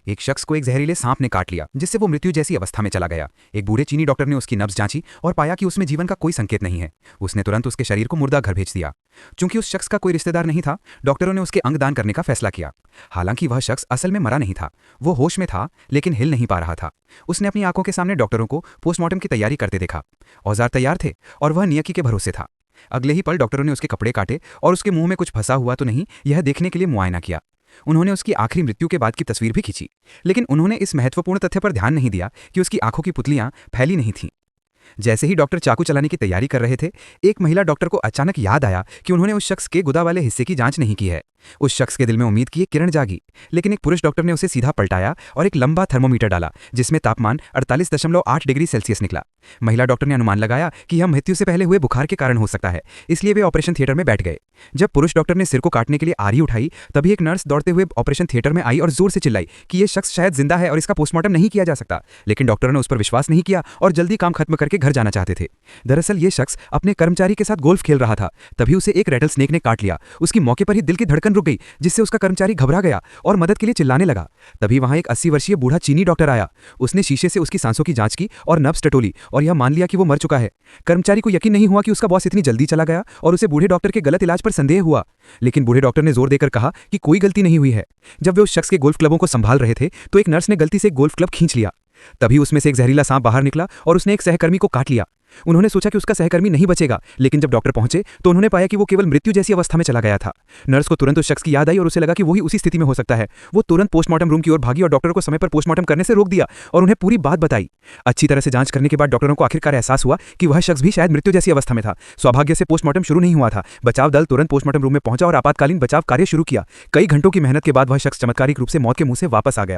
एक शख्स को एक जहरीले सांप ने काट लिया, जिससे वो मृत्यु जैसी अवस्था में चला गया। एक बूढ़े चीनी डॉक्टर ने उसकी नब्ज जांची और पाया कि उसमें जीवन का कोई संकेत नहीं है। उसने तुरंत उसके शरीर को मुर्दा घर भेज दिया। चूंकि उस शख्स का कोई रिश्तेदार नहीं था, डॉक्टरों ने उसके अंग दान करने का फैसला किया। हालांकि वह शख्स असल में मरा नहीं था, वो होश में था लेकिन हिल नहीं पा रहा था। उसने अपनी आंखों के सामने डॉक्टरों को पोस्टमार्टम की तैयारी करते देखा। औजार तैयार थे और वह नियति के भरोसे था। अगले ही पल डॉक्टरों ने उसके कपड़े काटे और उसके मुंह में कुछ फंसा हुआ तो नहीं, यह देखने के लिए मुआयना किया। उन्होंने उसकी आखिरी मृत्यु के बाद की तस्वीर भी खींची, लेकिन उन्होंने इस महत्वपूर्ण तथ्य पर ध्यान नहीं दिया कि उसकी आंखों की पुतलियां फैली नहीं थीं। जैसे ही डॉक्टर चाकू चलाने की तैयारी कर रहे थे, एक महिला डॉक्टर को अचानक याद आया कि उन्होंने उस शख्स के गुदा वाले हिस्से की जांच नहीं की है। उस शख्स के दिल में उम्मीद की एक किरण जागी, लेकिन एक पुरुष डॉक्टर ने उसे सीधा पलटाया और एक लंबा थर्मोमीटर डाला, जिसमें तापमान 48.8 डिग्री सेल्सियस निकला। महिला डॉक्टर ने अनुमान लगाया कि यह मृत्यु से पहले हुए बुखार के कारण हो सकता है, इसलिए वे ऑपरेशन थिएटर में बैठ गए। जब पुरुष डॉक्टर ने सिर को काटने के लिए आरी उठाई, तभी एक नर्स दौड़ते हुए ऑपरेशन थिएटर में आई और जोर से चिल्लाई कि यह शख्स शायद जिंदा है और इसका पोस्टमार्टम नहीं किया जा सकता। लेकिन डॉक्टरों ने उस पर विश्वास नहीं किया और जल्दी काम खत्म करके घर जाना चाहते थे। दरअसल ये शख्स अपने कर्मचारी के साथ गोल्फ खेल रहा था, तभी उसे एक रेटल स्नेक ने काट लिया। उसकी मौके पर ही दिल की धड़कन रुक गई, जिससे उसका कर्मचारी घबरा गया और मदद के लिए चिल्लाने लगा। तभी वहां एक 80 वर्षीय बूढ़ा चीनी डॉक्टर आया। उसने शीशे से उसकी सांसों की जांच की और नब्ज टटोली और यह मान लिया कि वो मर चुका है। कर्मचारी को यकीन नहीं हुआ कि उसका बॉस इतनी जल्दी चला गया और उसे बूढ़े डॉक्टर के गलत इलाज पर संदेह हुआ। लेकिन बूढ़े डॉक्टर ने जोर देकर कहा कि कोई गलती नहीं हुई है। जब वे उस शख्स के गोल्फ क्लबों को संभाल रहे थे, तो एक नर्स ने गलती से एक गोल्फ क्लब खींच लिया। तभी उसमें से एक जहरीला सांप बाहर निकला और उसने एक सहकर्मी को काट लिया। उन्होंने सोचा कि उसका सहकर्मी नहीं बचेगा, लेकिन जब डॉक्टर पहुंचे तो उन्होंने पाया कि वो केवल मृत्यु जैसी अवस्था में चला गया था। नर्स को तुरंत उस शख्स की याद आई और उसे लगा कि वही उसी स्थिति में हो सकता है। वो तुरंत पोस्टमार्टम रूम की ओर भागी और डॉक्टर को समय पर पोस्टमार्टम करने से रोक दिया और उन्हें पूरी बात बताई। अच्छी तरह से जांच करने के बाद डॉक्टरों को आखिरकार एहसास हुआ कि वह शख्स भी शायद मृत्यु जैसी अवस्था में था। सौभाग्य से पोस्टमार्टम शुरू नहीं हुआ था। बचाव दल तुरंत पोस्टमार्टम रूम में पहुंचा और आपातकालीन बचाव कार्य शुरू किया। कई घंटों की मेहनत के बाद वह शख्स चमत्कारिक रूप से मौत के मुंह से वापस आ गया।